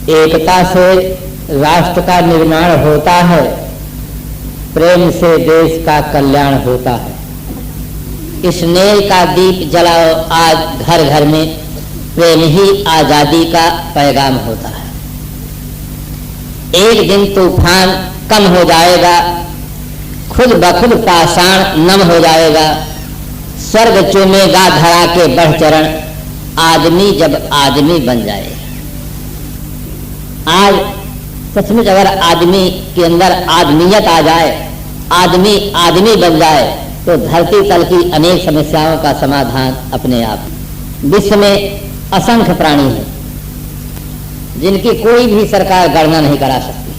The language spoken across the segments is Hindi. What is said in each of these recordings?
एकता से राष्ट्र का निर्माण होता है, प्रेम से देश का कल्याण होता है। स्नेह का दीप जलाओ आज घर घर में, प्रेम ही आजादी का पैगाम होता है। एक दिन तूफान कम हो जाएगा, खुद ब खुद पाषाण नम हो जाएगा, स्वर्ग चूमेगा धरा के बढ़ चरण, आदमी जब आदमी बन जाएगा। आज सचमुच अगर आदमी के अंदर आदमियत आ जाए, आदमी आदमी बन जाए, तो धरती तल की अनेक समस्याओं का समाधान अपने आप। विश्व में असंख्य प्राणी हैं जिनकी कोई भी सरकार गणना नहीं करा सकती।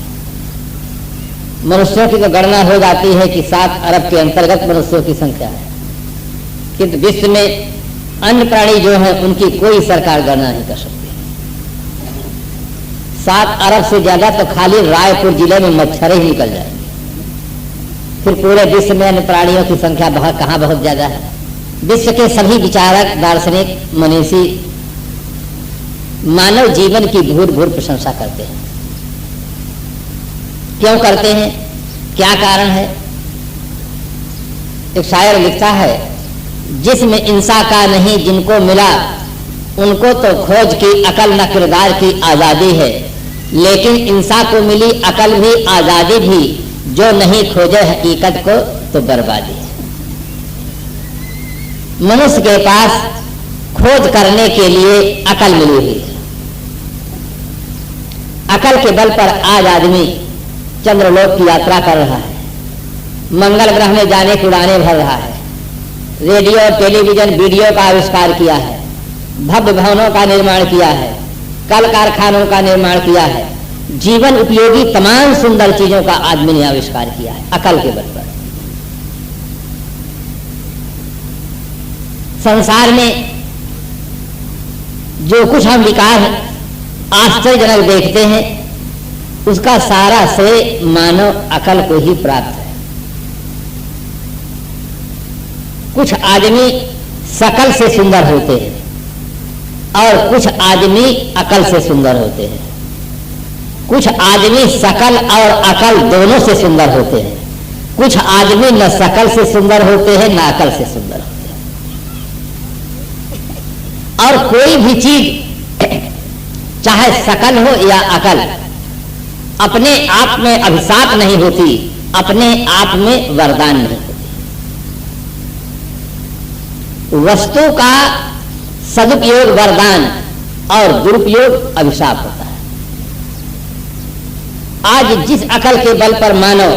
मनुष्यों की तो गणना हो जाती है कि 7 अरब के अंतर्गत मनुष्यों की संख्या है, किंतु विश्व में अन्य प्राणी जो हैं उनकी कोई सरकार गणना नहीं कर सकती। 7 अरब से ज्यादा तो खाली रायपुर जिले में मच्छर ही निकल जाएंगे, फिर पूरे विश्व में अन्य प्राणियों की संख्या कहाँ बहुत ज्यादा है। विश्व के सभी विचारक, दार्शनिक, मनीषी मानव जीवन की भूर भूर प्रशंसा करते हैं। क्यों करते हैं, क्या कारण है? एक शायर लिखता है, जिसमें इंसान का नहीं जिनको मिला, उनको तो खोज की अकल न किरदार की आजादी है, लेकिन इंसान को मिली अकल भी आजादी भी, जो नहीं खोजे हकीकत को तो बर्बादी है। मनुष्य के पास खोज करने के लिए अकल मिली हुई है। अकल के बल पर आज आदमी चंद्रलोक की यात्रा कर रहा है, मंगल ग्रह में जाने की उड़ानें भर रहा है, रेडियो, टेलीविजन, वीडियो का आविष्कार किया है, भव्य भवनों का निर्माण किया है, कल कारखानों का निर्माण किया है, जीवन उपयोगी तमाम सुंदर चीजों का आदमी ने आविष्कार किया है अकल के बल पर। संसार में जो कुछ हम विकास आश्चर्यजनक देखते हैं, उसका सारा श्रेय मानव अकल को ही प्राप्त है। कुछ आदमी शकल से सुंदर होते हैं और कुछ आदमी अकल से सुंदर होते हैं। कुछ आदमी शकल और अकल दोनों से सुंदर होते हैं। कुछ आदमी न शकल से सुंदर होते हैं न अकल से सुंदर होते हैं। और कोई भी चीज चाहे शकल हो या अकल, अपने आप में अभिशाप नहीं होती, अपने आप में वरदान नहीं होती। वस्तु का सदुपयोग वरदान और दुरुपयोग अभिशाप होता है। आज जिस अकल के बल पर मानव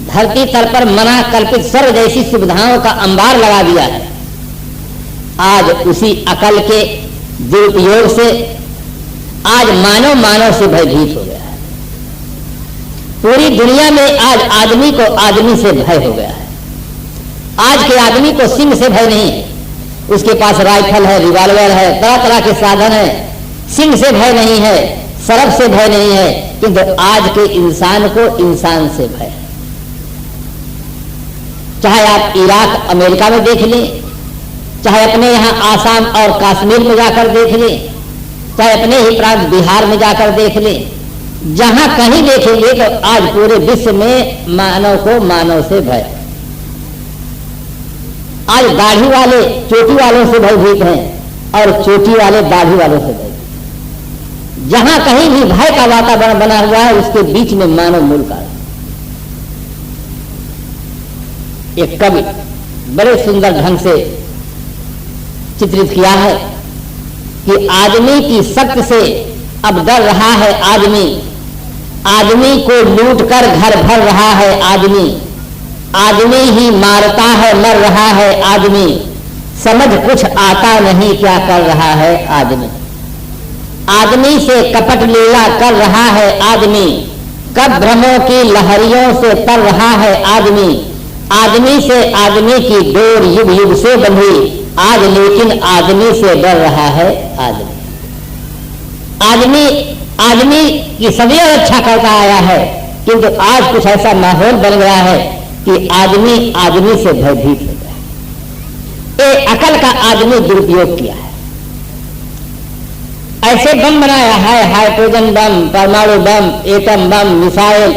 धरती तल पर मना कल्पित सर्व जैसी सुविधाओं का अंबार लगा दिया है, आज उसी अकल के दुरुपयोग से आज मानव से भयभीत हो गया है। पूरी दुनिया में आज आदमी को आदमी से भय हो गया है। आज के आदमी को सिंह से भय नहीं है, उसके पास राइफल है, रिवॉल्वर है, तरह तरह के साधन है। सिंह से भय नहीं है, सर्प से भय नहीं है, किंतु आज के इंसान को इंसान से भय है। चाहे आप इराक, अमेरिका में देख लें, चाहे अपने यहाँ आसाम और कश्मीर में जाकर देख लें, चाहे अपने ही प्रांत बिहार में जाकर देख लें, जहां कहीं देखेंगे तो आज पूरे विश्व में मानव को मानव से भय। आज दाढ़ी वाले चोटी वालों से भयभीत हैं और चोटी वाले दाढ़ी वालों से भयभीत। जहां कहीं भी भय का वातावरण बना हुआ है, उसके बीच में मानव मूल कारण। एक कवि बड़े सुंदर ढंग से चित्रित किया है कि आदमी की शक्ति से अब डर रहा है आदमी, आदमी को लूट कर घर भर रहा है आदमी, आदमी ही मारता है मर रहा है आदमी, समझ कुछ आता नहीं क्या कर रहा है आदमी। आदमी से कपट लीला कर रहा है आदमी, कब भ्रमों की लहरियों से तर रहा है आदमी। आदमी से आदमी की डोर युग युग से बंधी, आज लेकिन आदमी से डर रहा है आदमी। आदमी की सदैव रक्षा करता आया है, किंतु आज कुछ ऐसा माहौल बन गया है कि आदमी से भयभीत हो गया है। ये अकल का आदमी दुरुपयोग किया है। ऐसे बम बनाया है, हाइड्रोजन बम, परमाणु बम, एटम बम, मिसाइल,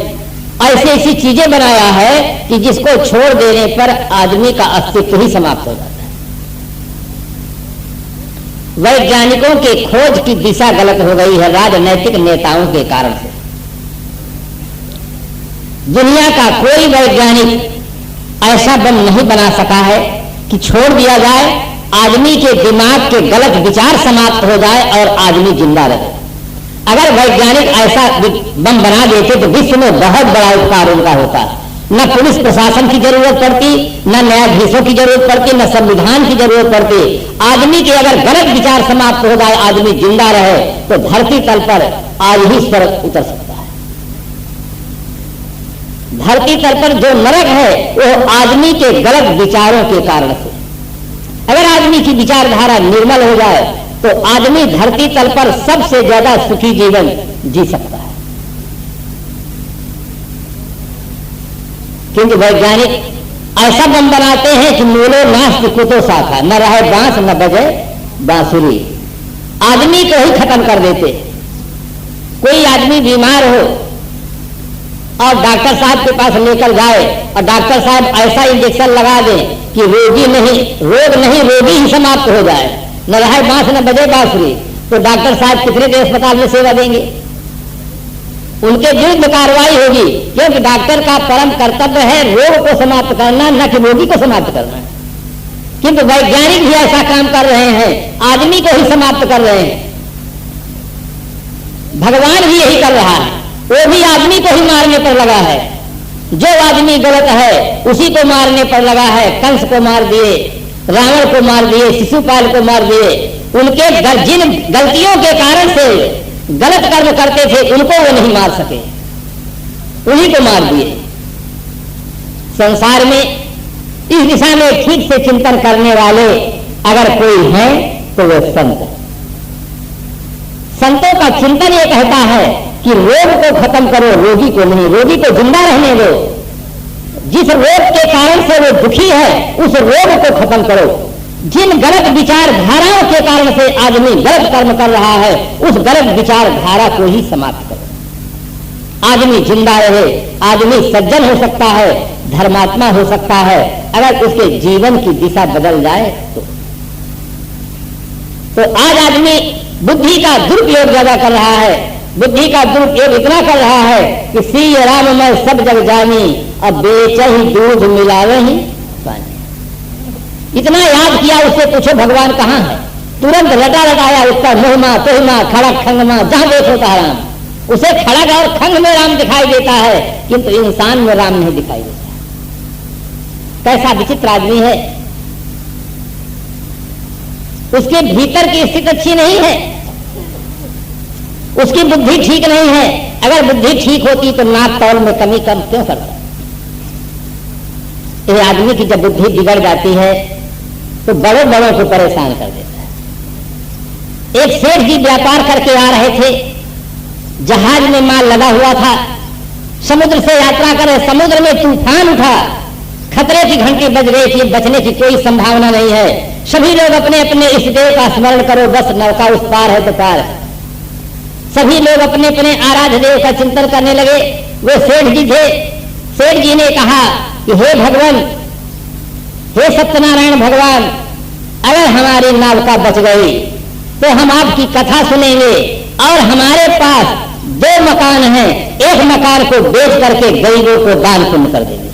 ऐसी ऐसी चीजें बनाया है कि जिसको छोड़ देने पर आदमी का अस्तित्व ही समाप्त हो जाता है। वैज्ञानिकों के खोज की दिशा गलत हो गई है राजनैतिक नेताओं के कारण से। दुनिया का कोई वैज्ञानिक ऐसा बम नहीं बना सका है कि छोड़ दिया जाए, आदमी के दिमाग के गलत विचार समाप्त हो जाए और आदमी जिंदा रहे। अगर वैज्ञानिक ऐसा बम बना देते तो विश्व में बहुत बड़ा उपकार उनका होता। न पुलिस प्रशासन की जरूरत पड़ती, न न्यायाधीशों की जरूरत पड़ती, न संविधान की जरूरत पड़ती। आदमी के अगर गलत विचार समाप्त हो जाए, आदमी जिंदा रहे, तो धरती तल पर आज ही स्वर्ग उतर सकता है। धरती तल पर जो नरक है वो आदमी के गलत विचारों के कारण से। अगर आदमी की विचारधारा निर्मल हो जाए तो आदमी धरती तल पर सबसे ज्यादा सुखी जीवन जी सकता है। किंतु वैज्ञानिक ऐसा बम बनाते हैं कि मूलो नास्ति कुतो शाखा, न रहे बांस न बजे बांसुरी, आदमी को ही खत्म कर देते। कोई आदमी बीमार हो और डॉक्टर साहब के पास लेकर जाए और डॉक्टर साहब ऐसा इंजेक्शन लगा दें कि रोग नहीं रोगी ही समाप्त हो जाए, न रहे बांस न बजे बांसुरी, तो डॉक्टर साहब कितने देर अस्पताल में सेवा देंगे? उनके विरुद्ध कार्रवाई होगी, क्योंकि डॉक्टर का परम कर्तव्य है रोग को समाप्त करना, न कि रोगी को समाप्त करना। किंतु वैज्ञानिक भी ऐसा काम कर रहे हैं, आदमी को ही समाप्त कर रहे हैं। भगवान भी यही कर रहा है, वो भी आदमी को ही मारने पर लगा है। जो आदमी गलत है उसी को मारने पर लगा है। कंस को मार दिए, रावण को मार दिए, शिशुपाल को मार दिए। उनके जिन गलतियों के कारण से गलत कर्म करते थे उनको वो नहीं मार सके, उन्हीं को मार दिए। संसार में इस दिशा में ठीक से चिंतन करने वाले अगर कोई है तो वो संत है। संतों का चिंतन ये कहता है कि रोग को खत्म करो, रोगी को नहीं, रोगी को जिंदा रहने दो। जिस रोग के कारण से वो दुखी है उस रोग को खत्म करो। जिन गलत विचारधाराओं के कारण से आदमी गलत कर्म कर रहा है उस गलत विचारधारा को ही समाप्त करो। आदमी जिंदा रहे, आदमी सज्जन हो सकता है, धर्मात्मा हो सकता है, अगर उसके जीवन की दिशा बदल जाए तो आज आदमी बुद्धि का दुरुपयोग ज्यादा कर रहा है। बुद्धि का दुरुपयोग इतना कर रहा है कि श्री राम मैं सब जग जानी, अब बेचे ही दूध मिलावे ही पानी। इतना याद किया, उससे पूछो भगवान कहाँ है, तुरंत रटा रटाया उसका मोहमा तोहमा खड़क खंगमा, जहां देखो तो राम। उसे खड़क और खंग में राम दिखाई देता है, किंतु इंसान में राम नहीं दिखाई देता। कैसा विचित्र आदमी है, उसके भीतर की स्थिति अच्छी नहीं है, उसकी बुद्धि ठीक नहीं है। अगर बुद्धि ठीक होती तो नाप तौल में कमी कम क्यों करता? ये आदमी की जब बुद्धि बिगड़ जाती है तो बड़ों बड़ों को परेशान कर देता है। एक सेठ जी व्यापार करके आ रहे थे, जहाज में माल लगा हुआ था, समुद्र से यात्रा करे, समुद्र में तूफान उठा, खतरे की घंटी बज रही थी, बचने की कोई संभावना नहीं है। सभी लोग अपने अपने इष्ट देव का स्मरण करो, बस नौका उस पार है तो पार। सभी लोग अपने अपने आराध्य देव का चिंतन करने लगे। वे सेठ जी थे। सेठ जी ने कहा कि हे भगवान, हे सत्यनारायण भगवान, अगर हमारी नाविका बच गई तो हम आपकी कथा सुनेंगे और हमारे पास 2 मकान हैं, एक मकान को बेच करके गरीबों को दान पुण्य कर देंगे।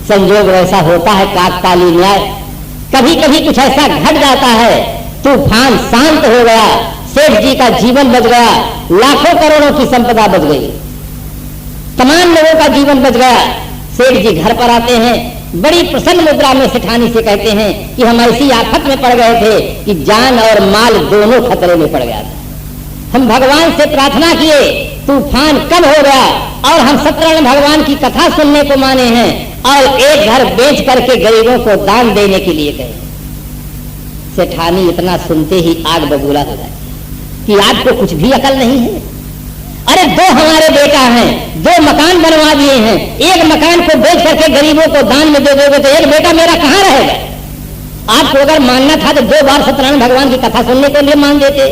संयोग वैसा होता है, काकताली न्याय। कभी कभी कुछ ऐसा घट जाता है, तूफान शांत हो गया, सेठ जी का जीवन बच गया, लाखों करोड़ों की संपदा बच गई, तमाम लोगों का जीवन बच गया। सेठ जी घर पर आते हैं, बड़ी प्रसन्न मुद्रा में सेठानी से कहते हैं कि हम ऐसी आफत में पड़ गए थे कि जान और माल दोनों खतरे में पड़ गया था। हम भगवान से प्रार्थना किए, तूफान कम हो गया और हम सत्यनारायण भगवान की कथा सुनने को माने हैं और एक घर बेच करके गरीबों को दान देने के लिए गए। सेठानी इतना सुनते ही आग बबूला हो जाए कि आपको कुछ भी अकल नहीं है। अरे 2 हमारे बेटा हैं, 2 मकान बनवा दिए हैं, एक मकान को बेच करके गरीबों को दान में दे दोगे तो एक बेटा मेरा कहां रहेगा? आपको अगर मानना था तो 2 बार सत्यनारायण भगवान की कथा सुनने के लिए मान देते,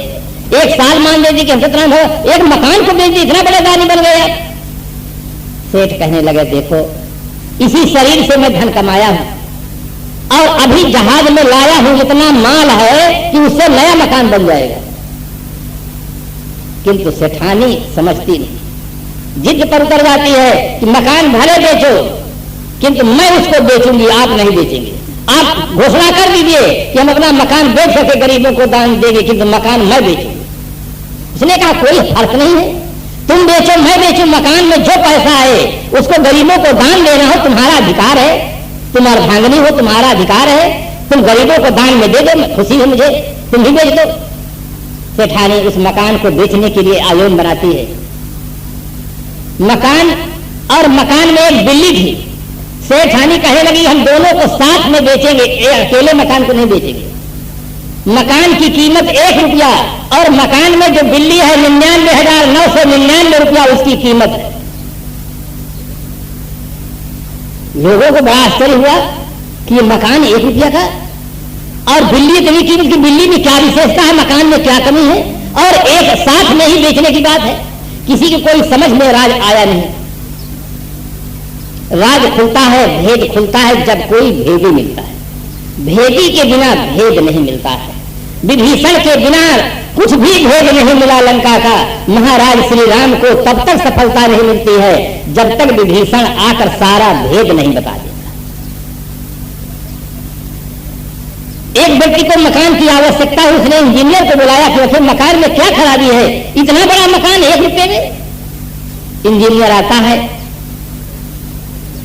1 साल मान देते कि हम सत्यनारायण भगवान, एक मकान को बेच दिए, इतना बड़ा दानी बन गए आप। सेठ कहने लगे देखो इसी शरीर से मैं धन कमाया हूं और अभी जहाज में लाया हूं, इतना माल है कि उससे नया मकान बन जाएगा। किंतु सेठानी समझती नहीं, जिद पर उतर जाती है कि मकान भले बेचो किंतु मैं उसको बेचूंगी, आप नहीं बेचेंगे। आप घोषणा कर दीजिए कि हम अपना मकान बेच सके, गरीबों को दान देंगे, किंतु मकान मैं बेचूंगी। उसने कहा कोई फर्क नहीं है, तुम बेचो मैं बेचूं, मकान में जो पैसा है उसको गरीबों को दान देना हो तुम्हारा अधिकार है, तुम अर्धांगिनी हो, तुम्हारा अधिकार है, तुम गरीबों को दान में दे दो, खुशी है मुझे, तुम भी बेच दो। सेठानी उस मकान को बेचने के लिए आयोजन बनाती है। मकान और मकान में एक बिल्ली थी। सेठानी कहने लगी हम दोनों को साथ में बेचेंगे, अकेले मकान को नहीं बेचेंगे। मकान की कीमत 1 रुपया और मकान में जो बिल्ली है 99,999 रुपया उसकी कीमत है। लोगों को बड़ा आश्चर्य हुआ कि ये मकान 1 रुपया का और बिल्ली इतनी कीमत की, बिल्ली में क्या विशेषता है, मकान में क्या कमी है, और एक साथ में ही बेचने की बात है। किसी की कोई समझ में राज आया नहीं। राज खुलता है, भेद खुलता है जब कोई भेदी मिलता है। भेदी के बिना भेद नहीं मिलता है। विभीषण के बिना कुछ भी भेद नहीं मिला लंका का। महाराज श्री राम को तब तक सफलता नहीं मिलती है जब तक विभीषण आकर सारा भेद नहीं बता देता। एक व्यक्ति को मकान की आवश्यकता है, उसने इंजीनियर को बुलाया कि फिर मकान में क्या खराबी है, इतना बड़ा मकान 1 रुपये में। इंजीनियर आता है,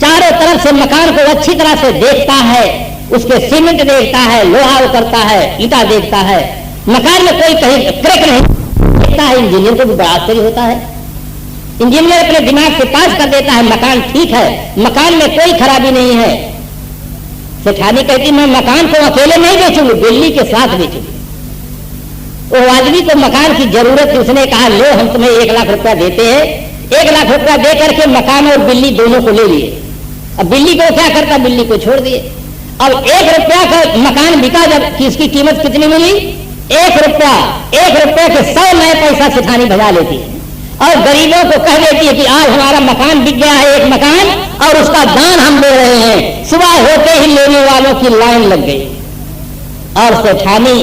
चारों तरफ से मकान को अच्छी तरह से देखता है, उसके सीमेंट देखता है, लोहा उतरता है, ईटा देखता है, मकान में कोई कहीं क्रैक नहीं देखता है। इंजीनियर को भी बड़ा आश्चर्य होता है। इंजीनियर अपने दिमाग से पास कर देता है मकान ठीक है, मकान में कोई खराबी नहीं है। सेठानी कहती मैं मकान को अकेले नहीं बेचूंगी, बिल्ली के साथ बेचूंगी। वो आदमी को मकान की जरूरत थी, उसने कहा लो हम तुम्हें 1 लाख रुपया देते हैं। 1 लाख रुपया दे करके मकान और बिल्ली दोनों को ले लिए। अब बिल्ली को क्या करता, बिल्ली को छोड़ दिए। अब 1 रुपया का मकान बिका, जब किसकी कीमत कितनी मिली, 1 रुपया। 1 रुपये के 100 नए पैसा सेठानी बजा लेती है और गरीबों को कह देती है कि आज हमारा मकान बिक गया है, 1 मकान, और उसका दान हम ले रहे हैं। सुबह होते ही लेने वालों की लाइन लग गई और सेठानी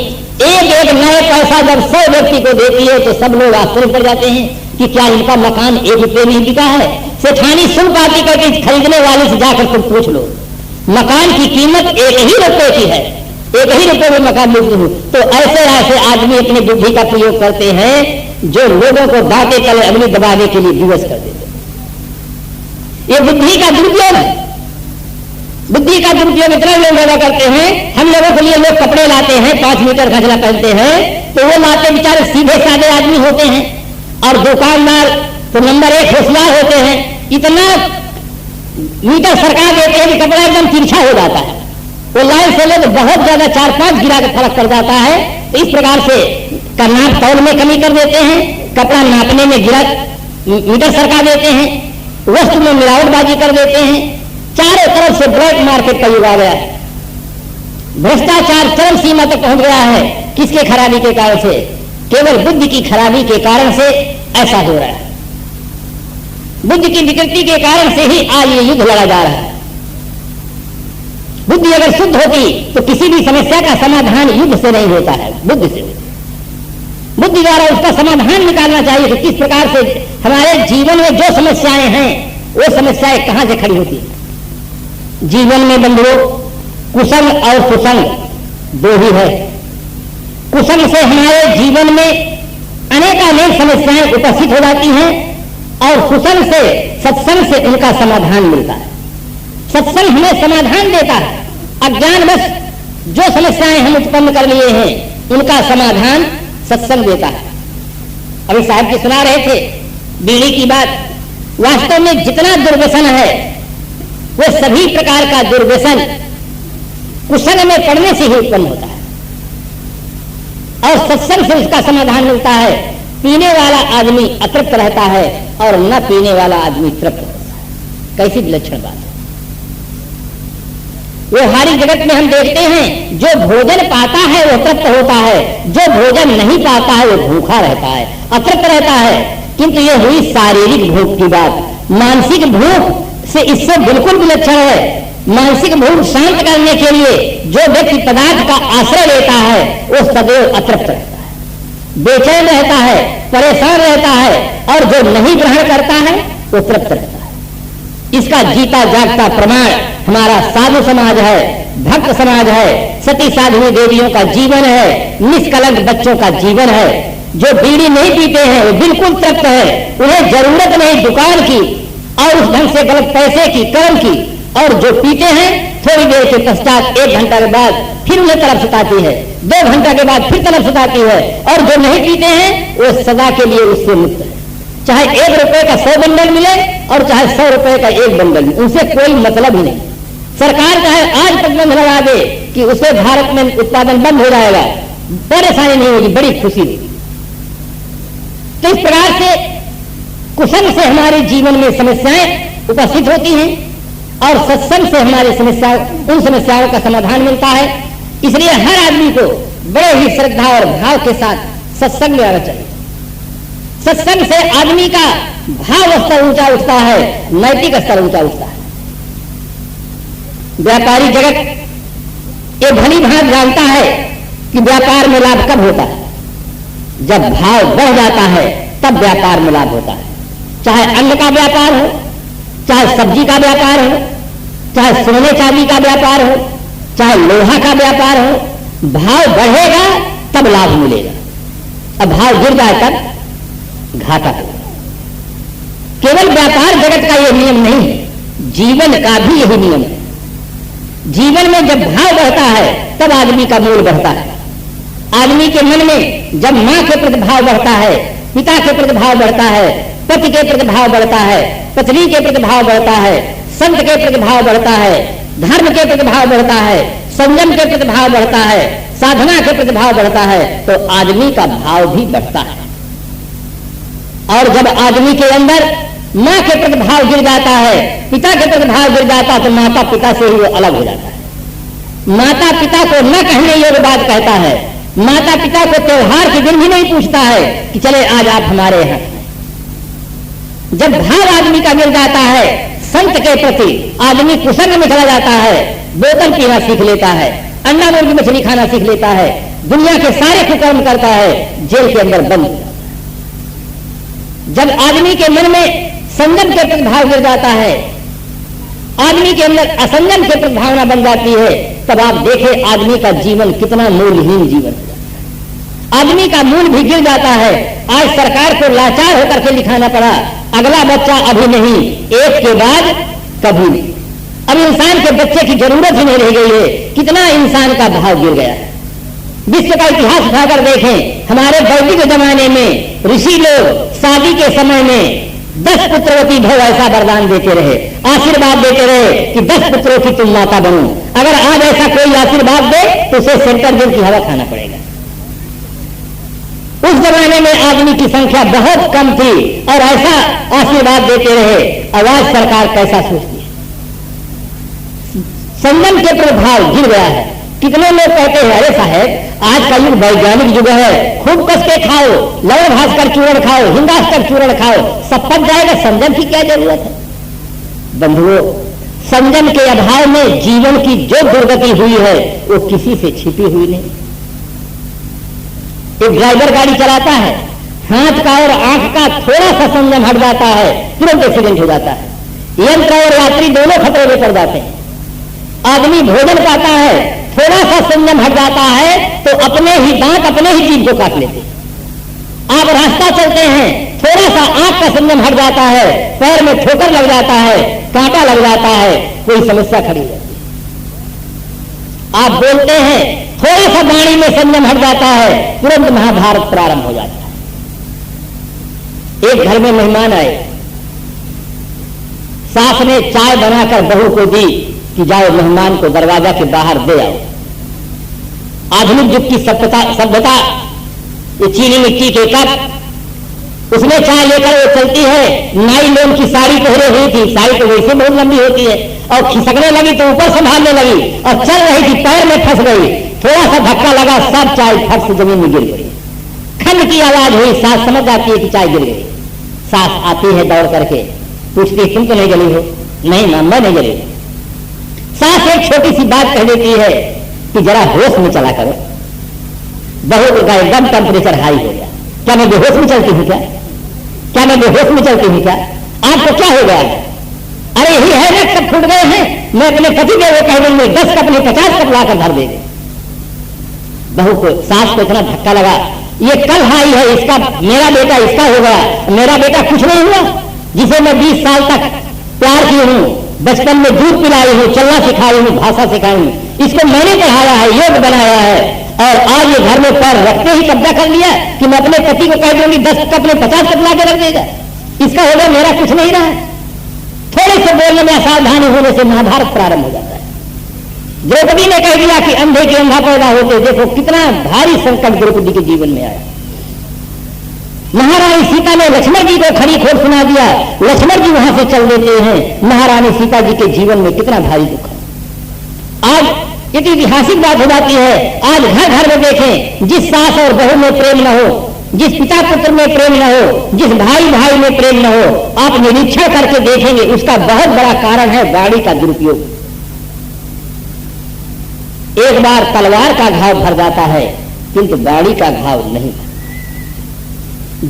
एक नए पैसा जब 100 व्यक्ति को देती है तो सब लोग आश्चर्य पड़ जाते हैं कि क्या इनका मकान 1 रुपये नहीं बिका है। सेठानी सुन पाती कहती खरीदने वाले से जाकर तुम पूछ लो, मकान की कीमत 1 ही रुपये की है, 1 ही रुपये में मकान बिकती हूँ। तो ऐसे आदमी अपनी बुद्धि का प्रयोग करते हैं जो लोगों को दांते तले अग्नि दबाने के लिए विवश कर देते। ये बुद्धि का दुरुपयोग है। बुद्धि का दुरुपयोग इतना लोग ज्यादा करते हैं। हम लोगों के लिए लोग कपड़े लाते हैं, 5 मीटर गजला पहनते हैं, तो वो लाते बेचारे सीधे साधे आदमी होते हैं और दुकानदार तो नंबर 1 होशियार होते हैं। इतना मीटर सरकार देते हैं कि कपड़ा एकदम तिरछा हो जाता है। वो लाइन से लोग बहुत ज्यादा 4-5 गिरा के फर्क कर जाता है। इस प्रकार से नाप तौल में कमी कर देते हैं, कपड़ा नापने में गिरा मीटर सरका देते हैं, वस्तु में मिलावटबाजी कर देते हैं। चारों तरफ से ब्लैक मार्केट का युग आ गया है। भ्रष्टाचार चरम सीमा तक पहुंच गया है। किसके खराबी के कारण से? केवल बुद्धि की खराबी के कारण से ऐसा हो रहा है। बुद्धि की विकृति के कारण से ही आज ये युद्ध लड़ा जा रहा है। बुद्धि अगर शुद्ध होती तो किसी भी समस्या का समाधान युद्ध से नहीं होता है, बुद्धि से। बुद्धि द्वारा उसका समाधान निकालना चाहिए कि किस प्रकार से हमारे जीवन में जो समस्याएं हैं वो समस्याएं कहां से खड़ी होती है। जीवन में बंधुओं कुसंग और सुसंग 2 ही है। कुसंग से हमारे जीवन में अनेक समस्याएं उपस्थित हो जाती हैं और सुसंग से, सत्संग से उनका समाधान मिलता है। सत्संग हमें समाधान देता है। अज्ञानवश जो समस्याएं हम उत्पन्न कर लिए हैं उनका समाधान सत्संग देता है। अभी साहब जी सुना रहे थे बीड़ी की बात। वास्तव में जितना दुर्व्यसन है वो सभी प्रकार का दुर्व्यसन कुसंग में पड़ने से ही उत्पन्न होता है और सत्संग से उसका समाधान मिलता है। पीने वाला आदमी अतृप्त रहता है और न पीने वाला आदमी तृप्त होता है। कैसी विलक्षण बात है। व्यवहारिक जगत में हम देखते हैं जो भोजन पाता है वो तृप्त होता है, जो भोजन नहीं पाता है वो भूखा रहता है, अतृप्त रहता है। किंतु ये हुई शारीरिक भूख की बात। मानसिक भूख से इससे बिल्कुल विलक्षण है। मानसिक भूख शांत करने के लिए जो व्यक्ति पदार्थ का आश्रय लेता है वो सदैव अतृप्त रहता है, बेचैन रहता है, परेशान रहता है, और जो नहीं ग्रहण करता है वो तृप्त रहता है। इसका जीता जागता प्रमाण हमारा साधु समाज है, भक्त समाज है, सती साध्वी देवियों का जीवन है, निष्कलंक बच्चों का जीवन है। जो बीड़ी नहीं पीते हैं वो बिल्कुल तृप्त है, उन्हें जरूरत नहीं दुकान की और उस ढंग से गलत पैसे की, कर्म की। और जो पीते हैं थोड़ी देर के पश्चात 1 घंटा के बाद फिर उन्हें तलब सताती है, 2 घंटा के बाद फिर तलब सताती है। और जो नहीं पीते हैं वो सदा के लिए उससे मुक्त है। चाहे 1 रुपए का 100 बंडल मिले और चाहे 100 रुपए का 1 बंडल मिले, उनसे कोई मतलब ही नहीं। सरकार चाहे आज प्रतिबंध लगा दे कि उससे भारत में उत्पादन बंद हो जाएगा, परेशानी नहीं होगी, बड़ी खुशी होगी। तो इस प्रकार से कुसंग से हमारे जीवन में समस्याएं उपस्थित होती हैं और सत्संग से हमारी समस्या, उन समस्याओं का समाधान मिलता है। इसलिए हर आदमी को बड़े ही श्रद्धा और भाव के साथ सत्संग में आना चाहिए। सत्संग से आदमी का भाव स्तर ऊंचा उठता है, नैतिक स्तर ऊंचा उठता है। व्यापारी जगत ये भली भांति जानता है कि व्यापार में लाभ कब होता है। जब भाव बढ़ जाता है तब व्यापार में लाभ होता है। चाहे अन्न का व्यापार हो, चाहे सब्जी का व्यापार हो, चाहे सोने चांदी का व्यापार हो, चाहे लोहा का व्यापार हो, भाव बढ़ेगा तब लाभ मिलेगा। अब भाव गिर जाए तब घाटा होगा। केवल व्यापार जगत का यह नियम नहीं है, जीवन का भी यही नियम है। जीवन में जब भाव बढ़ता है तब आदमी का मूल बढ़ता है। आदमी के मन में जब मां के प्रति भाव बढ़ता है, पिता के प्रति भाव बढ़ता है, पति के प्रति भाव बढ़ता है, पत्नी के प्रति भाव बढ़ता है, संत के प्रति भाव बढ़ता है, धर्म के प्रति भाव बढ़ता है, संयम के प्रति भाव बढ़ता है, साधना के प्रति भाव बढ़ता है, तो आदमी का भाव भी बढ़ता है। और जब आदमी के अंदर मां के प्रति भाव गिर जाता है, पिता के प्रति भाव गिर जाता है, तो माता पिता से ही वो अलग हो जाता है। माता पिता को न कहने योग्य बात कहता है। माता पिता को त्योहार के दिन भी नहीं पूछता है कि चले आज आप हमारे यहां। जब भाव आदमी का गिर जाता है, संत के प्रति आदमी कुसंग में चला जाता है, बोतल पीना सीख लेता है, अंडा मुर्गी मछली खाना सीख लेता है, दुनिया के सारे कुकर्म करता है, जेल के अंदर बंद। जब आदमी के मन में संयम के प्रति भाव गिर जाता है, आदमी के अंदर असंयम के प्रति भावना बन जाती है, तब आप देखें आदमी का जीवन कितना मूलहीन जीवन है। आदमी का मूल भी गिर जाता है। आज सरकार को लाचार होकर के लिखाना पड़ा, अगला बच्चा अभी नहीं, एक के बाद कभी नहीं। अब इंसान के बच्चे की जरूरत ही नहीं रह गई है। कितना इंसान का भाव गिर गया है। विश्व का इतिहास उठाकर देखें, हमारे वैदिक जमाने में ऋषि लोग शादी के समय में 10 पुत्रवती भव ऐसा वरदान देते रहे, आशीर्वाद देते रहे कि 10 पुत्रों की तुम माता बनो। अगर आज ऐसा कोई आशीर्वाद दे तो उसे सेंटर जेल की हवा खाना पड़ेगा। उस जमाने में आदमी की संख्या बहुत कम थी और ऐसा आशीर्वाद देते रहे। आवाज सरकार कैसा सोचती है। संयम के प्रभाव गिर गया है। कितने लोग कहते हैं अरे साहब आज का युग वैज्ञानिक युग है, खूब कस के खाओ, लवण भास्कर चूर्ण खाओ, हिंगास्कर चूर्ण खाओ, सब पच जाएगा, संयम की क्या जरूरत है। बंधुओं, संयम के अभाव में जीवन की जो दुर्गति हुई है वो किसी से छिपी हुई नहीं। एक ड्राइवर गाड़ी चलाता है, हाथ का और आंख का थोड़ा सा संयम हट जाता है, तुरंत एक्सीडेंट हो जाता है। यंत्र और यात्री दोनों खतरे में पड़ जाते हैं। आदमी भोजन पाता है, थोड़ा सा संयम हट जाता है तो अपने ही दांत अपने ही जीभ को काट लेते हैं। आप रास्ता चलते हैं, थोड़ा सा आंख का संयम हट जाता है, पैर में ठोकर लग जाता है, कांटा लग जाता है, कोई समस्या खड़ी हो जाती है। आप बोलते हैं, थोड़ा सा वाणी में संयम हट जाता है, तुरंत महाभारत प्रारंभ हो जाता है। एक घर में मेहमान आए, सास ने चाय बनाकर बहू को दी कि जाओ मेहमान को दरवाजा के बाहर दे आओ। आधुनिक युग की सभ्यता ये चीनी मिट्टी के कप, उसमें चाय लेकर वो चलती है। नाई लोन की साड़ी पहने हुई थी, साड़ी तो वैसे बहुत लंबी होती है, और खिसकने लगी तो ऊपर संभालने लगी और चल रही थी, पैर में फंस गई, थोड़ा सा धक्का लगा, सब चाय फट से जमीन में गिर गई। खन की आवाज हुई, सास समझ जाती है कि चाय गिर गई। सास आती है दौड़ करके, पूछती तुम तो नहीं जली हो? नहीं मां मैं नहीं जली। सास एक छोटी सी बात कह देती है कि जरा होश में चला करो। बहू का एकदम टेम्परेचर हाई हो गया। क्या मैं बेहोश में चलती हूँ क्या? क्या मैं बेहोश में चलती हूँ क्या? आपको क्या हो गया? अरे यही है ना, कप फूट गए हैं, मैं अपने पति के वो कह देंगे 10 कप नहीं 50 कप लाकर धर देंगे। बहू को, सास को इतना धक्का लगा, ये कल आई है, इसका मेरा बेटा इसका हो गया, मेरा बेटा कुछ नहीं हुआ जिसे मैं 20 साल तक प्यार की हूँ, बचपन में दूध पिलाई हूँ, चलना सिखाई हूँ, भाषा सिखाई हूँ, इसको मैंने पढ़ाया है, योग बनाया है, और आज ये घर में पैर रखते ही कब्जा कर लिया कि मैं अपने पति को कह दूंगी 10 कप में 50 कप ला के रख देगा, इसका होगा, मेरा कुछ नहीं रहा। थोड़े से बोलने में असावधानी होने से महाभारत प्रारंभ हो जाता है। द्रौपदी ने कह दिया कि अंधे के अंधा पैदा होते। देखो कितना भारी संकट द्रौपदी के जीवन में आया। महारानी सीता ने लक्ष्मण जी को खड़ी खोल सुना दिया, लक्ष्मण जी वहां से चल देते हैं। महारानी सीता जी के जीवन में कितना भारी दुख है। आज एक ऐतिहासिक बात हो जाती है। आज घर घर में देखें, जिस सास और बहू में प्रेम न हो, जिस पिता पुत्र में प्रेम न हो, जिस भाई भाई में प्रेम न हो, आप निरीक्षण करके देखेंगे उसका बहुत बड़ा कारण है गाड़ी का दुरुपयोग। एक बार तलवार का घाव भर जाता है किंतु गाड़ी का घाव नहीं।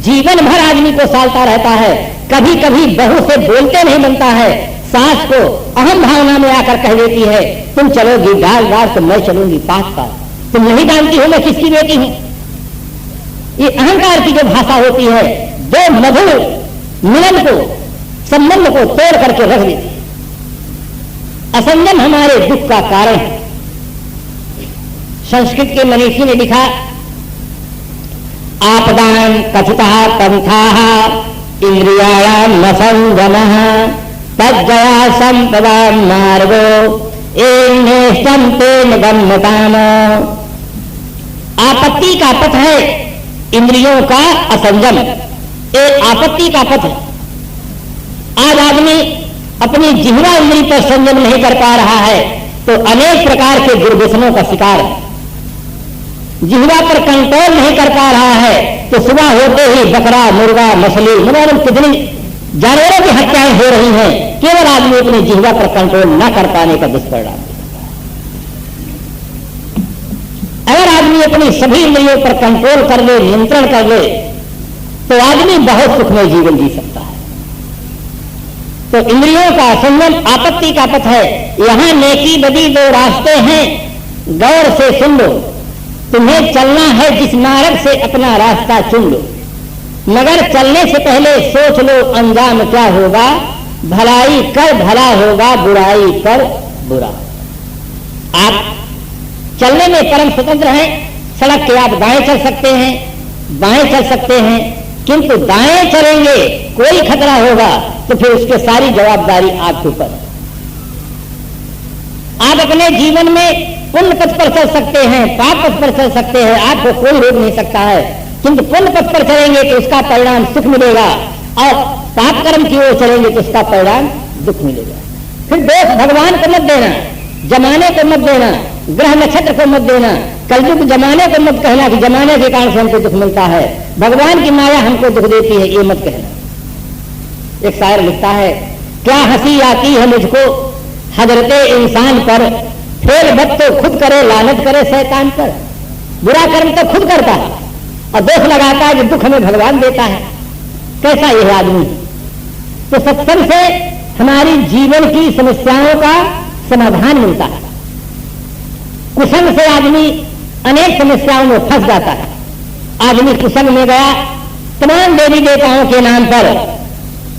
जीवन भर आदमी को सालता रहता है। कभी कभी बहू से बोलते नहीं बनता है, सास को अहम भावना में आकर कह देती है तुम चलोगी डाल डाल तो मैं चलूंगी पास पास, तुम नहीं जानती हो मैं किसकी बेटी हूं। ये अहंकार की जो भाषा होती है, दो मधुर मिलन को, संबंध को तोड़ करके रख देती है। असंयम हमारे दुख का कारण है। संस्कृत के मनीषी ने लिखा, आपदान कथिता पंथाः इंद्रियाणां न संयमः तज्जया संपदा मार्गो एनेष्टं तेन गम्यताम्। आपत्ति का पथ है इंद्रियों का असंयम, एक आपत्ति का पथ है। आज आदमी अपनी जिह्वा इंद्री पर संयम नहीं कर पा रहा है तो अनेक प्रकार के दुर्व्यसनों का शिकार है। जिह्वा पर कंट्रोल नहीं कर पा रहा है तो सुबह होते ही बकरा, मुर्गा, मछली, मतलब कितनी जानवरों की हत्याएं हो रही हैं, केवल आदमी अपनी जिह्वा पर कंट्रोल न कर पाने का दुष्परिणाम। अगर आदमी अपनी सभी इंद्रियों पर कंट्रोल कर ले, नियंत्रण कर ले, तो आदमी बहुत सुखमय जीवन जी सकता है। तो इंद्रियों का संयम आपत्ति का पथ है। यहां नेकी बदी दो रास्ते हैं, गौर से सुन लो। तुम्हें चलना है जिस मार्ग से अपना रास्ता चुन लो, मगर चलने से पहले सोच लो अंजाम क्या होगा। भलाई कर भला होगा, बुराई कर बुरा। आप चलने में परम स्वतंत्र हैं। सड़क के आप दाएं चल सकते हैं, बाएं चल सकते हैं, किंतु दाएं चलेंगे कोई खतरा होगा तो फिर उसके सारी जवाबदारी आपके ऊपर। आप अपने जीवन में पुण्य पथ पर चल सकते हैं, पाप पथ पर चल सकते हैं, आपको कोई रोक नहीं सकता है, किंतु पुण्य पथ पर चलेंगे तो उसका परिणाम सुख मिलेगा, और पाप कर्म की ओर चलेंगे तो उसका परिणाम दुख मिलेगा। फिर दोष भगवान को मत देना, जमाने को मत देना, ग्रह नक्षत्र को मत देना, कलयुग जमाने को मत कहना कि जमाने के कारण से हमको दुख मिलता है, भगवान की माया हमको दुख देती है, ये मत कहना। एक शायर लिखता है, क्या हंसी आती है मुझको हजरते इंसान पर, फेल बद तो खुद करे लानत करे शैतान पर। बुरा कर्म तो खुद करता है और दोष लगाता है कि दुख हमें भगवान देता है। कैसा यह आदमी? तो सत्संग से हमारी जीवन की समस्याओं का समाधान मिलता है। कुसंग से आदमी अनेक समस्याओं में फंस जाता है। आदमी कुसंग में गया, तमाम देवी देवताओं के नाम पर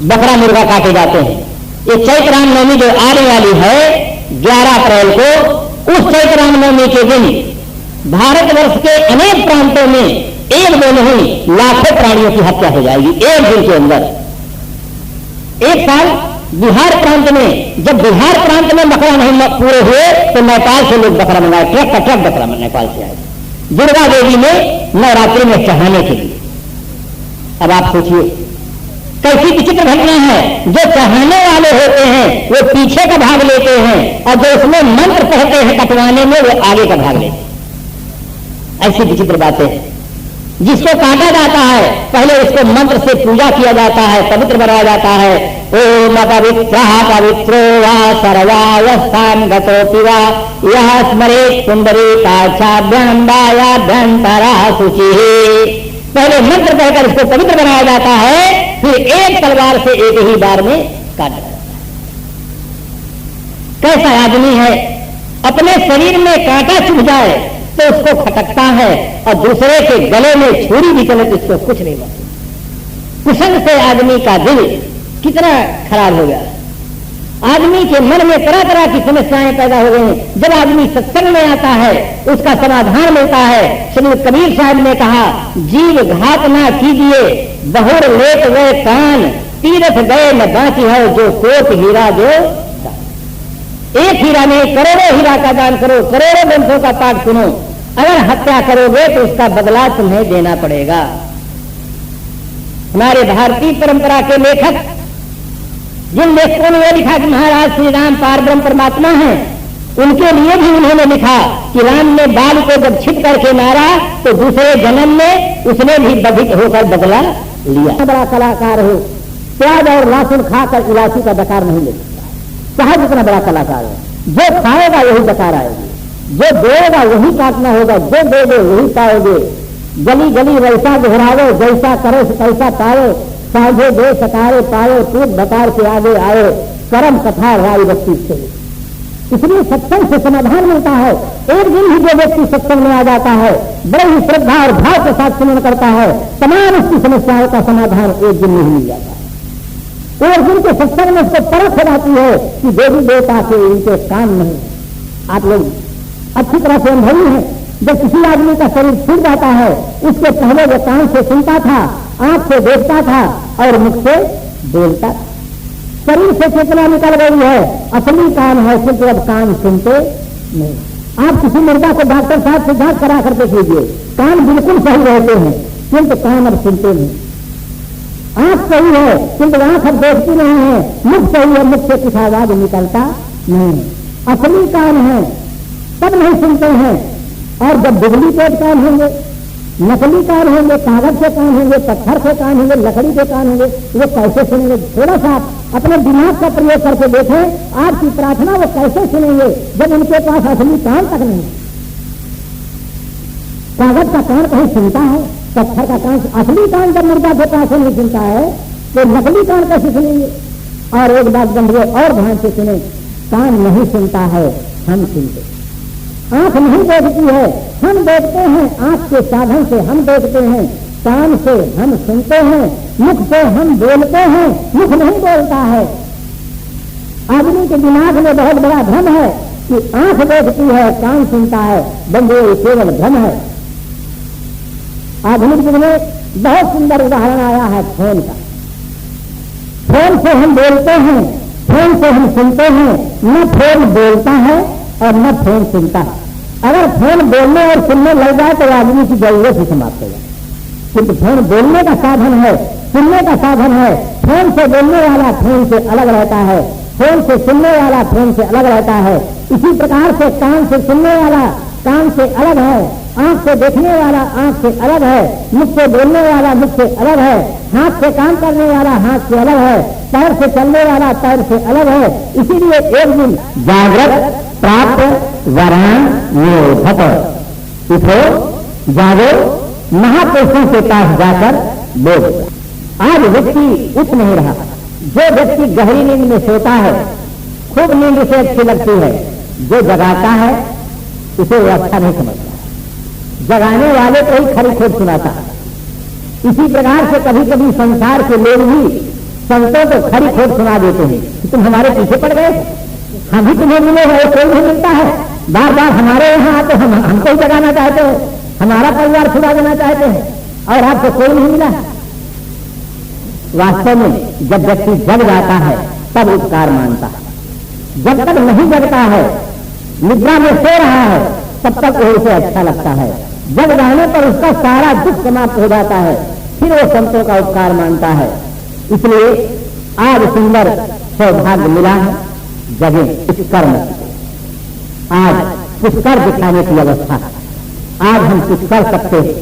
बकरा मुर्गा काटे जाते हैं। ये चैत्र रामनवमी जो आने वाली है 11 अप्रैल को, उस चैत्र रामनवमी के दिन भारतवर्ष के अनेक प्रांतों में एक दो नहीं लाखों प्राणियों की हत्या हो जाएगी एक दिन के अंदर। एक साल बिहार प्रांत में, जब बिहार प्रांत में बकरा नहीं पूरे हुए तो नेपाल से लोग बकरा मंगाए, ट्रक का ट्रक बकरा नेपाल से आए दुर्गा देवी में नवरात्रि में चढ़ाने के लिए। अब आप सोचिए कैसी विचित्र घटना है, जो चाहने वाले होते हैं वो पीछे का भाग लेते हैं और जो उसमें मंत्र पढ़ते हैं कटवाने में वो आगे का भाग लेते हैं। ऐसी विचित्र बातें हैं। जिसको काटा जाता है पहले उसको मंत्र से पूजा किया जाता है, पवित्र बनाया जाता है। ओम पवित्रः पवित्रो वा सर्वावस्थां गतोऽपि वा यः स्मरेत् पुण्डरीकाक्षाभ्यंडायाभ्यंतरः शुचिः। पहले मंत्र कहकर इसको पवित्र बनाया जाता है, फिर एक तलवार से एक ही बार में काटा जाता है। कैसा आदमी है, अपने शरीर में कांटा चुभ जाए तो उसको खटकता है और दूसरे के गले में छुरी भी चले तो इसको कुछ नहीं लगता। कुशल से आदमी का दिल कितना खराब हो गया। आदमी के मन में तरह तरह की समस्याएं पैदा हो गई। जब आदमी सत्संग में आता है उसका समाधान मिलता है। श्री कबीर साहब ने कहा, जीव घात ना कीजिए, बहुर लेट गए कान, तीरथ गए न बाकी है जो कोट हीरा जो। एक हीरा नहीं, करोड़ों हीरा का दान करो, करोड़ों ग्रंथों का पाठ सुनो। अगर हत्या करोगे तो उसका बदला तुम्हें देना पड़ेगा। हमारे भारतीय परंपरा के लेखक, जिन लेखकों ने यह लिखा कि महाराज श्री राम पारब्रह्म परमात्मा हैं, उनके लिए भी उन्होंने लिखा कि राम ने बाल को जब छिप करके मारा तो दूसरे जन्म में उसने भी बधिक होकर बदला लिया। बड़ा कलाकार हो, प्याज और लहसुन खाकर इलायची का डकार नहीं ले सकता, चाहे जितना बड़ा कलाकार है। जो खाएगा वही डकार आएगी, जो देगा वही काटना होगा, जो दोगे वही पाओगे। गली गली वैसा दोहराओ, जैसा करो कैसा पाओ, साझे दे सकारे पाओ, टूट बकार से आगे आए, कर्म कथा राय व्यक्ति से। इसलिए सत्संग से समाधान मिलता है। एक दिन ही जो व्यक्ति सत्संग में आ जाता है, बड़े ही श्रद्धा और भाव के साथ सुमन करता है, तमाम उसकी समस्याओं का समाधान एक दिन में ही मिल जाता है। और जिनके सत्संग में उसको परख हो जाती है कि देवी देवता के इनके काम नहीं। आप लोग अच्छी तरह से अनुभवी हैं। जब किसी आदमी का शरीर छूट जाता है, उसके पहले वो कान से सुनता था, आंख से देखता था और मुख से बोलता था। शरीर से चेतना निकल गई है, असली कान है, सिर्फ अब कान सुनते नहीं। आप किसी मुर्दा को डॉक्टर साहब से जांच करा करके कीजिए, कान बिल्कुल सही रहते हैं किंतु कान अब सुनते नहीं। आंख सही है किंतु आंख अब देखती नहीं है, मुख सही है, मुख से कुछ आवाज निकलता नहीं। असली कान है तब नहीं सुनते हैं। और जब डुप्लीकेट कान होंगे, नकली कान होंगे, कागज के कान होंगे, पत्थर के कान होंगे, लकड़ी के कान होंगे, वो कैसे सुनेंगे? थोड़ा सा अपने दिमाग का प्रयोग करके देखें, आपकी प्रार्थना वो कैसे सुनेंगे जब उनके पास असली कान तक नहीं। कागज का कान कहीं सुनता है, पत्थर का कान, असली कान जब मुर्दा के पास नहीं सुनता है तो नकली कान कैसे सुनेंगे? और एक बात गंभीर और ध्यान से सुने, कान नहीं सुनता है, हम सुनते। आंख नहीं देखती है, हम देखते हैं। आंख के साधन से हम देखते हैं, कान से हम सुनते हैं, मुख से हम बोलते हैं, मुख नहीं बोलता है। आदमी के दिमाग में बहुत बड़ा भ्रम है कि आंख देखती है, कान सुनता है। बंधु, ये केवल भ्रम है। आधुनिक युग में बहुत सुंदर उदाहरण आया है फोन का। फोन से हम बोलते हैं, फोन से हम सुनते हैं। न फोन बोलता है और न फोन सुनता है। अगर फोन बोलने और सुनने लग जाए तो आदमी की जरूरत ही समाप्त हो जाए। किंतु फोन बोलने का साधन है, सुनने का साधन है। फोन से बोलने वाला फोन से अलग रहता है, फोन से सुनने वाला फोन से अलग रहता है। इसी प्रकार से कान से सुनने वाला कान से अलग है, आंख से देखने वाला आंख से अलग है, मुख से बोलने वाला मुख से अलग है, हाथ से काम करने वाला हाथ से अलग है, पैर से चलने वाला पैर से अलग है। इसीलिए एक दिन जागृत प्राप्त वरान निरोधक, उठो जागो, महापुरुषों के पास जाकर बोलो। आज व्यक्ति उठ नहीं रहा। जो व्यक्ति गहरी नींद में सोता है, खूब नींद उसे अच्छी लगती है, जो जगाता है उसे वो अच्छा नहीं समझता। जगाने वाले को ही खरी खोट सुनाता। इसी प्रकार से कभी कभी संसार के लोग भी संतों को खरी खोट सुना देते हैं कि तुम हमारे पीछे पड़ गए, हम ही तुम्हें मिले हैं, कोई नहीं मिलता है। बार बार हमारे यहाँ आते, हमको ही जगाना चाहते हो, हमारा परिवार छुड़ा देना चाहते हैं और आपको कोई नहीं मिला। वास्तव में जब व्यक्ति जग जाता है तब उपकार मानता है। जब तक नहीं जगता है, निद्रा में सो रहा है, तब तक वो उसे अच्छा लगता है। जग जाने पर उसका सारा दुख समाप्त हो जाता है, फिर वो संतों का उपकार मानता है। इसलिए आज सुंदर सौभाग्य मिला है, जगह इस कर्म, आज कुछ कर दिखाने की अवस्था, आज हम कुछ कर सकते हैं।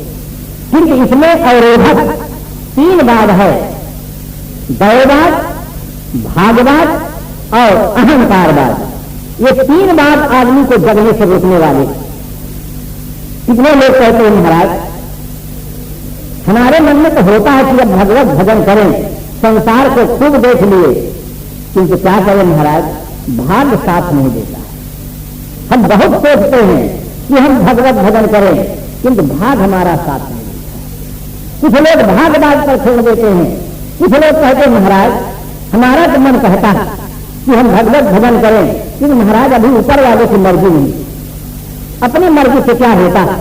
किंतु इसमें अवरोधक 3 बात है, दैववाद, भागवाद और अहंकारवाद। ये 3 बात आदमी को जगने से रोकने वाले। कितने लोग कहते हैं महाराज हमारे मन में तो होता है कि अब भगवत भजन करें, संसार को खूब देख लिए, किंतु क्या करें महाराज, भाग्य साथ नहीं देता है। हम बहुत सोचते हैं कि हम भगवत भजन करें, किंतु भाग हमारा साथ नहीं देता। कुछ लोग भागवाद पर छोड़ देते हैं, कुछ लोग कहते हैं महाराज हमारा तो मन कहता है कि हम भगवत भजन करें, किंतु महाराज अभी ऊपर वाले की मर्जी नहीं, अपनी मर्जी से क्या होता है,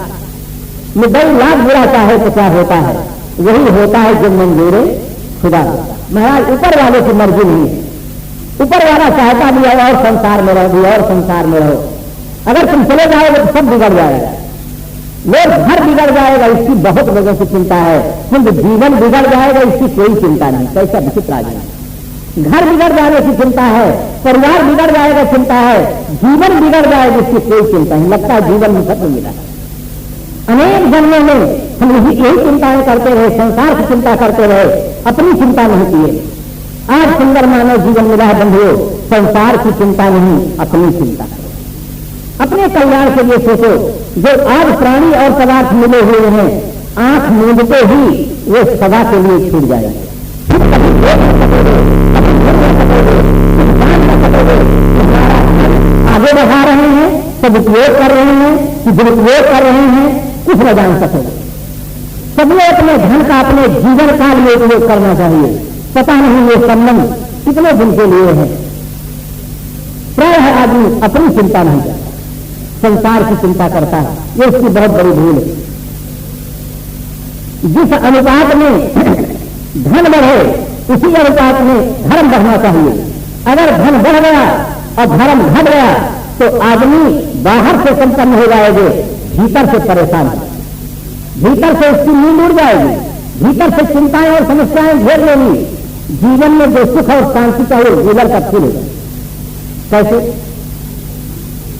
मुद्दई लाख बुरा चाहे तो क्या होता है, वही होता है जो मंजूरे खुदा होता। महाराज ऊपर वाले की मर्जी नहीं है, ऊपर वाला चाहता भी है और संसार में रहो, भी और संसार में रहो। अगर तुम चले जाओगे तो सब बिगड़ जाएगा, लोग घर बिगड़ जाएगा इसकी बहुत लोगों की चिंता है, किंतु जीवन बिगड़ जाएगा इसकी कोई चिंता नहीं। कैसा विचित्र आदमी, घर बिगड़ जाने की चिंता है, परिवार बिगड़ जाएगा चिंता है, जीवन बिगड़ जाएगा इसकी कोई चिंता नहीं। लगता है जीवन में खत्म मिला। अनेक जन्मों में हम यही चिंताएं करते रहे, संसार की चिंता करते रहे, अपनी चिंता नहीं किए। आज सुंदर मानव जीवन मिला है बंधुओं, संसार की चिंता नहीं, अपनी चिंता करो, अपने कल्याण के लिए सोचो। जो आज प्राणी और पदार्थ मिले हुए हैं, आंख मूंदते ही वो सदा के लिए छूट जाएंगे। आगे बढ़ा रहे हैं, सदुपयोग कर रहे हैं कि दुरुपयोग कर रहे हैं, कुछ न जान सकेगा। सबने अपने धन का अपने जीवन काल में उपयोग करना चाहिए। पता नहीं ये संबंध कितने दिन के लिए है। प्राय आदमी अपनी चिंता नहीं करता, संसार की चिंता करता है, ये उसकी बहुत बड़ी भूल है। जिस अनुपात में धन बढ़े उसी अनुपात में धर्म बढ़ना चाहिए। अगर धन बढ़ गया और धर्म घट गया तो आदमी बाहर से संपन्न हो जाएंगे, भीतर से परेशान है, भीतर से उसकी नींद उड़ जाएगी, भीतर से चिंताएं और समस्याएं घेर लेंगी। जीवन में जो सुख और शांति का वो जीवन का फील होगा। कैसे?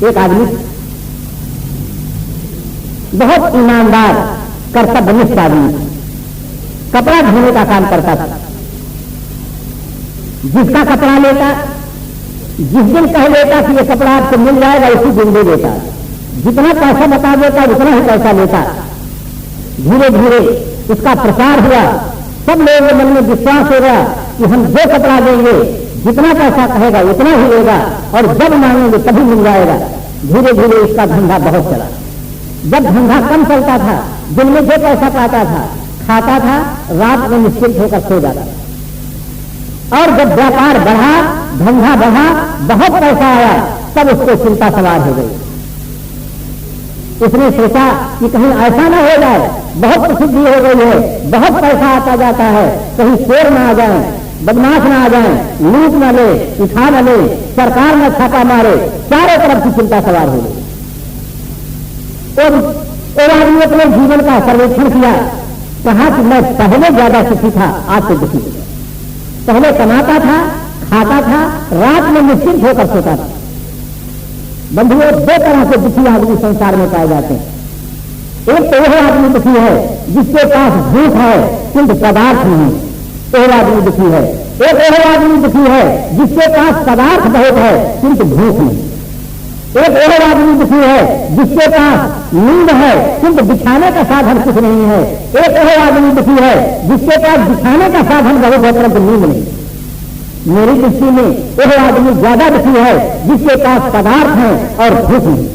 एक आदमी बहुत ईमानदार कर्तव्यनिष्ठ आदमी, कपड़ा धोने का काम करता था। जिसका कपड़ा लेता, जिस दिन कह लेता कि ये कपड़ा आपको मिल जाएगा, उसी दिन दे देता। जितना पैसा बता देता उतना ही पैसा लेता। धीरे धीरे उसका प्रचार हुआ, सब लोगों के मन में विश्वास होगा कि हम जो कपड़ा देंगे, जितना पैसा कहेगा उतना ही लेगा, और जब मांगेंगे तभी मिल जाएगा। धीरे धीरे उसका धंधा बहुत चला। जब धंधा कम चलता था, दिन में जो पैसा पाता था खाता था, रात में निश्चिंत होकर सो जाता था। और जब व्यापार बढ़ा, धंधा बढ़ा, बहुत पैसा आया, तब उसको चिंता सवार हो गई। उसने सोचा कि कहीं ऐसा ना हो जाए, बहुत प्रसिद्धि हो गई है, बहुत पैसा आता जाता है, कहीं चोर ना आ जाए, बदमाश ना आ जाए, लूट ना ले, उठा न ले, सरकार न छापा मारे, चारों तरफ की चिंता सवार हो गई। और आदमी अपने जीवन का सर्वेक्षण किया, कहा कि मैं पहले ज्यादा सुखी था, आज से दुखी हो गया। पहले कमाता था, खाता था, रात में निश्चिंत होकर सोता था। बंधुओं, दो तरह के दुखी आदमी संसार में पाए जाते हैं। एक तो वह आदमी दुखी है जिसके पास भूख है किंतु पदार्थ नहीं, वह आदमी दुखी है। एक वह आदमी दुखी है जिसके पास पदार्थ बहुत है किंतु भूख नहीं। एक वह आदमी दुखी है जिसके पास नींद है किंतु बिछाने का साधन कुछ नहीं है। एक वह आदमी दुखी है जिसके पास बिछाने का साधन बहुत है परंतु नींद नहीं। मेरी दृष्टि में वह आदमी ज्यादा दुखी है जिसके पास पदार्थ है और भूख नहीं।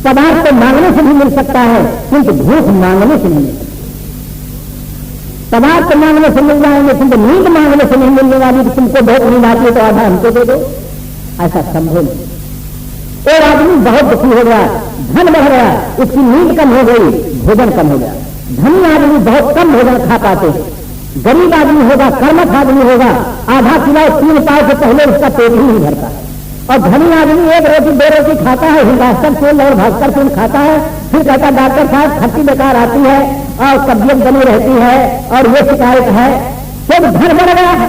पदार्थ तो मांगने से भी मिल सकता है किंतु भूख मांगने से नहीं मिल सकती। पदार्थ मांगने से मिल जाएंगे किंतु नींद मांगने से नहीं मिलने वाली। तुमको बहुत नींद आती है तो आधा हमको दे दो, ऐसा संभव नहीं। और आदमी बहुत दुखी हो गया, धन बढ़ गया, उसकी नींद कम हो गई, भोजन कम हो गया। धनी आदमी बहुत कम भोजन खा पाते हैं, गरीब आदमी होगा, कर्मठ आदमी होगा, आधा किलो 3 पाव से पहले उसका पेट ही नहीं भरता। और धनी आदमी 1 रोटी 2 रोटी खाता है, हिंदास्तर तेल और भास्कर तेल खाता है, फिर कहता डॉक्टर साहब खट्टी बेकार आती है और तबियत बनी रहती है और ये शिकायत है। सब घर बढ़ गया है,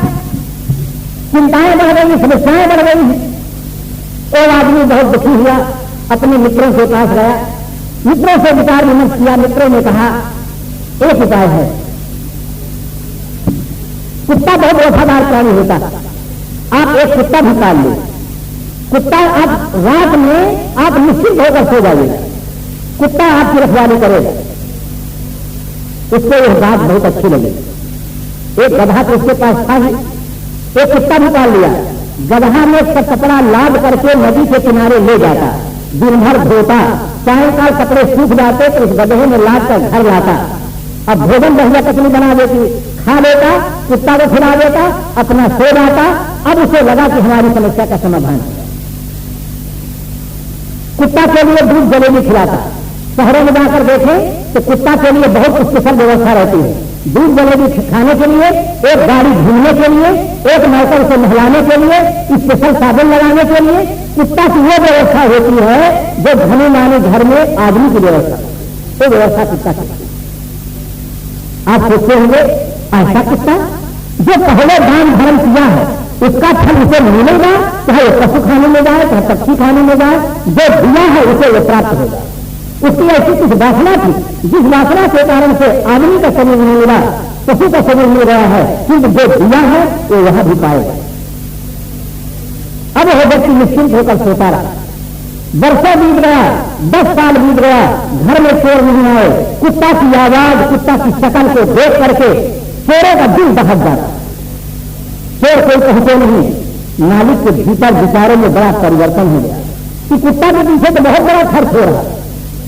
चिंताएं बढ़ गई, समस्याएं बढ़ गई हैं। एक आदमी बहुत दुखी हुआ, अपने मित्रों के पास गया, मित्रों से विचार विमर्श किया। मित्रों ने कहा एक उपाय है, कुत्ता बहुत वफादार प्राणी होता है, आप एक कुत्ता भी पाल लो। कुत्ता आप रात में आप निश्चित होकर सो जाइएगा, कुत्ता आपकी रखवाली करेगा। उसको यह बात बहुत अच्छी लगी। एक गधा तो उसके पास था ही, एक कुत्ता भी पाल लिया। गधा में सब कपड़ा लाद करके नदी के किनारे ले जाता, दिन भर धोता, सायंकाल कपड़े सूख जाते तो उस गधे में लाद कर घर लाता। अब भोजन बढ़िया कचनी बना देती, खा लेता, कुत्ता को खिला देता, अपना सो जाता। अब उसे लगा कि हमारी समस्या का समाधान है। कुत्ता के लिए दूध जलेबी खिलाता। शहरों में जाकर देखें तो कुत्ता के लिए बहुत स्पेशल व्यवस्था रहती है। दूध जलेबी खाने के लिए, एक गाड़ी घूमने के लिए, एक नौकर से नहलाने के लिए, स्पेशल साबुन लगाने के लिए कुत्ता की वो व्यवस्था होती है जो धनी माने घर में आदमी की व्यवस्था, वो व्यवस्था कुत्ता की। आप सोचते होंगे ऐसा कुत्ता जो पहले दान धर्म किया है उसका फल उसे मिलेगा, चाहे वो पशु खाने में जाए, चाहे पक्षी खाने में जाए, जो दिया है उसे वो प्राप्त होगा। उसकी ऐसी कुछ वासना थी, जिस वासना के कारण से आदमी का शरीर नहीं मिला, पशु का शरीर मिल रहा है, किंतु जो दिया है वो वहां भी पाएगा। अब वह व्यक्ति निश्चिंत होकर सोता रहा। वर्षों बीत गया, 10 साल बीत गया, घर में चोर नहीं आए। कुत्ता की आवाज, कुत्ता की शक्ल को देख करके चोरों का दिल दहक जाता। चोर कोई पहुंचे नहीं। मालिक के भीतर विचारों में बड़ा परिवर्तन हो गया कि कुत्ता के पीछे तो बहुत बड़ा खर्च हो रहा,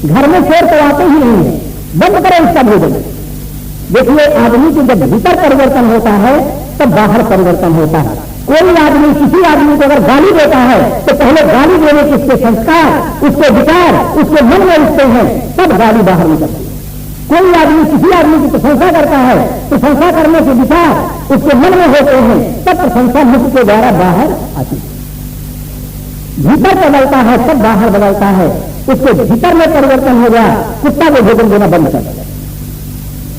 घर में चोर तो आते ही नहीं है, बंद करो इसका भोजन। देखिए, आदमी के जब भीतर परिवर्तन होता है तब बाहर परिवर्तन होता है। कोई आदमी किसी आदमी को अगर गाली देता है तो पहले गाली देने के उसके संस्कार, उसके विचार, उसके मन में उठते हैं, तब गाली बाहर निकलती है। कोई आदमी किसी आदमी की प्रशंसा करता है, प्रशंसा करने के विचार उसके मन में होते हैं, तब प्रशंसा मुख के द्वारा बाहर आती है। भीतर बदलता है तब बाहर बदलता है। उसके भीतर में परिवर्तन हो गया, कुत्ता को भोजन देना बंद कर दिया।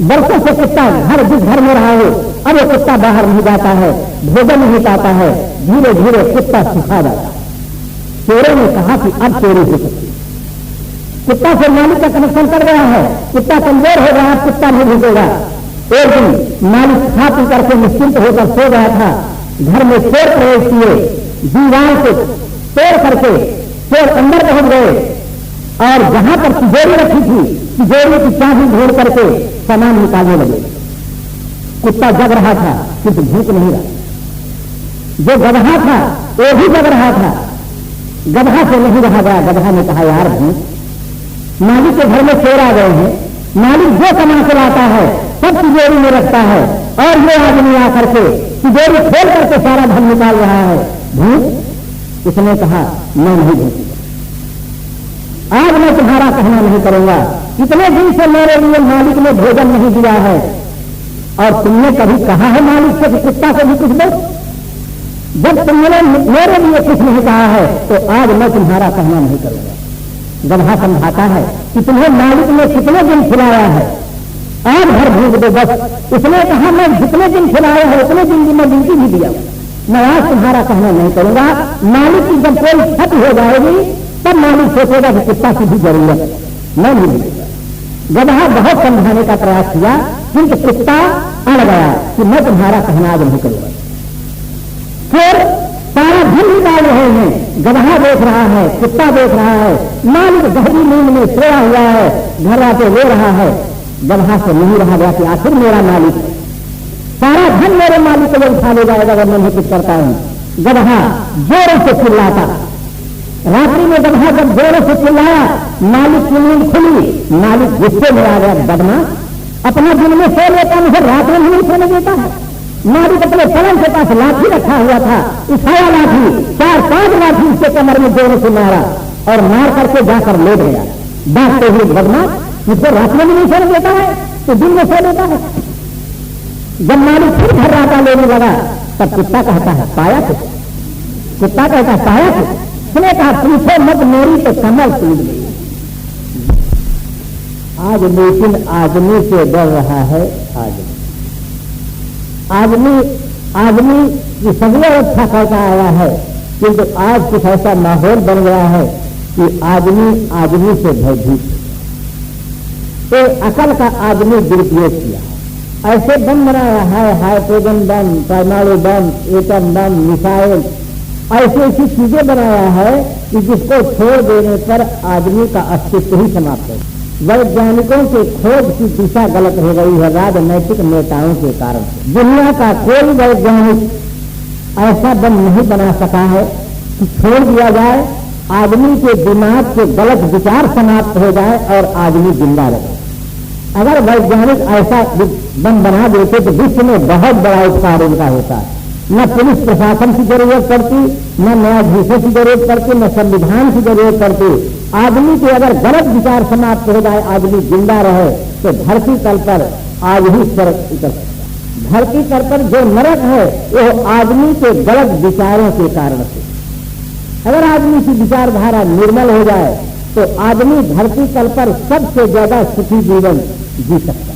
वर्षों से कुत्ता घर जिस घर में रहा हो, अब वो कुत्ता बाहर नहीं जाता है, भोजन नहीं पाता है, धीरे धीरे कुत्ता सुखा जाता है। चोरों ने कहा कि अब चोरी हो सकती है। कुत्ता से मालिक का कनेक्शन कर गया है, कुत्ता कमजोर हो गया, कुत्ता नहीं भूखेगा। एक दिन मालिक खा पी करके निश्चिंत होकर सो गया था, घर में चोर प्रवेश किए, दीवार से तोड़ करके चोर अंदर पहुंच गए और जहां पर तिजोरी रखी थी, तिजोरी की चाबी ढूंढ करके सामान निकालने लगे। कुत्ता जग रहा था किंतु भूख नहीं रहा। जो गधा था वो भी जग रहा था, गधा से नहीं रहा गया। गधा ने कहा, यार भूख, मालिक के घर में चोर आ गए हैं, मालिक जो कमा के लाता है सब तिजोरी में रखता है और ये आदमी आकर के तिजोरी खोल करके सारा धन निकाल रहा है, भूख? उसने कहा, मैं नहीं भूखूंगा, आज मैं तुम्हारा कहना नहीं करूंगा। इतने दिन से मेरे लिए मालिक ने भोजन नहीं दिया है और तुमने कभी कहा है मालिक से कि कुत्ता को भी कुछ दो? जब तुमने मेरे लिए कुछ नहीं कहा है तो आज मैं तुम्हारा कहना नहीं करूंगा। गधा समझाता है कि तुम्हें मालिक ने कितने दिन खिलाया है, आज भर भूख दो बस। उसने कहा, मैं जितने दिन खिलाया है उतने दिन की मैं ड्यूटी भी दिया, मैं आज तुम्हारा कहना नहीं करूंगा। मालिक की जब कोई क्षति हो जाएगी तब मालिक सोचेगा कि कुत्ता की भी जरूरत है, मैं नहीं मिलेगा। गधा बहुत समझाने का प्रयास किया किंतु कुत्ता अड़ गया कि मैं तुम्हारा कहना आज नहीं करूंगा। फिर सारा धन निकाल रहे हैं, गधा देख रहा है, कुत्ता देख रहा है, मालिक गहरी नींद में सोया हुआ है, घर आके रो रहा है। गधा से नहीं रहा गया कि आखिर मेरा मालिक है, सारा धन मेरे मालिक को उठा ले जाएगा अगर मैं नहीं कुछ करता हूं। गधा जोरों से चिल्लाता। रात्रि में गधा जब जोरों से चिल्लाया, मालिक की नींद खुली। मालिक गुस्से में आ गया, बदमाश, अपना दिन में सो लेता, मुझे रात में नहीं सोने देता है। मालिक अपने पलंग के पास लाठी रखा हुआ था, उठाया लाठी, 4-5 लाठी उसके कमर में जोरों से मारा और मार करके जाकर लेट गया। डांटते हुए, बदमाश, मुझे रात में भी नहीं सोने देता है तो दिन में सो लेता है। जब मालिक फिर घर राता लेने लगा तब कुत्ता कहता है, पाया कुछ? कुत्ता कहता है, पाया कुछ? उसने कहा, पूछो मत, मेरी तो कमर टूट गई। आज लेकिन आदमी से डर रहा है आदमी। आदमी की सभी अच्छा करता आया है, किंतु आज कुछ ऐसा माहौल बन गया है कि आदमी से भयभीत है। तो अकल का आदमी दुरुपयोग किया है, ऐसे बम बनाया है, हाइड्रोजन बम, परमाणु बम, एटम बम, मिसाइल, ऐसी ऐसी चीजें बनाया है कि जिसको छोड़ देने पर आदमी का अस्तित्व ही समाप्त है। वैज्ञानिकों के खोज की दिशा गलत हो गई है राजनैतिक नेताओं के कारण से। दुनिया का कोई वैज्ञानिक ऐसा बम नहीं बना सका है कि छोड़ दिया जाए, आदमी के दिमाग के गलत विचार समाप्त हो जाए और आदमी जिंदा रहे। अगर वैज्ञानिक ऐसा बम बना देते तो विश्व में बहुत बड़ा उपकार उनका होता। न पुलिस प्रशासन की जरूरत पड़ती, न न्यायाधीशों की जरूरत पड़ती, न संविधान की जरूरत पड़ती। आदमी के अगर गलत विचार समाप्त हो जाए, आदमी जिंदा रहे, तो धरती तल पर आज ही स्वर्ग उतर सकता। धरती तल पर जो नरक है वो आदमी के गलत विचारों के कारण से। अगर आदमी की विचारधारा निर्मल हो जाए तो आदमी धरती तल पर सबसे ज्यादा सुखी जीवन जी सकता है।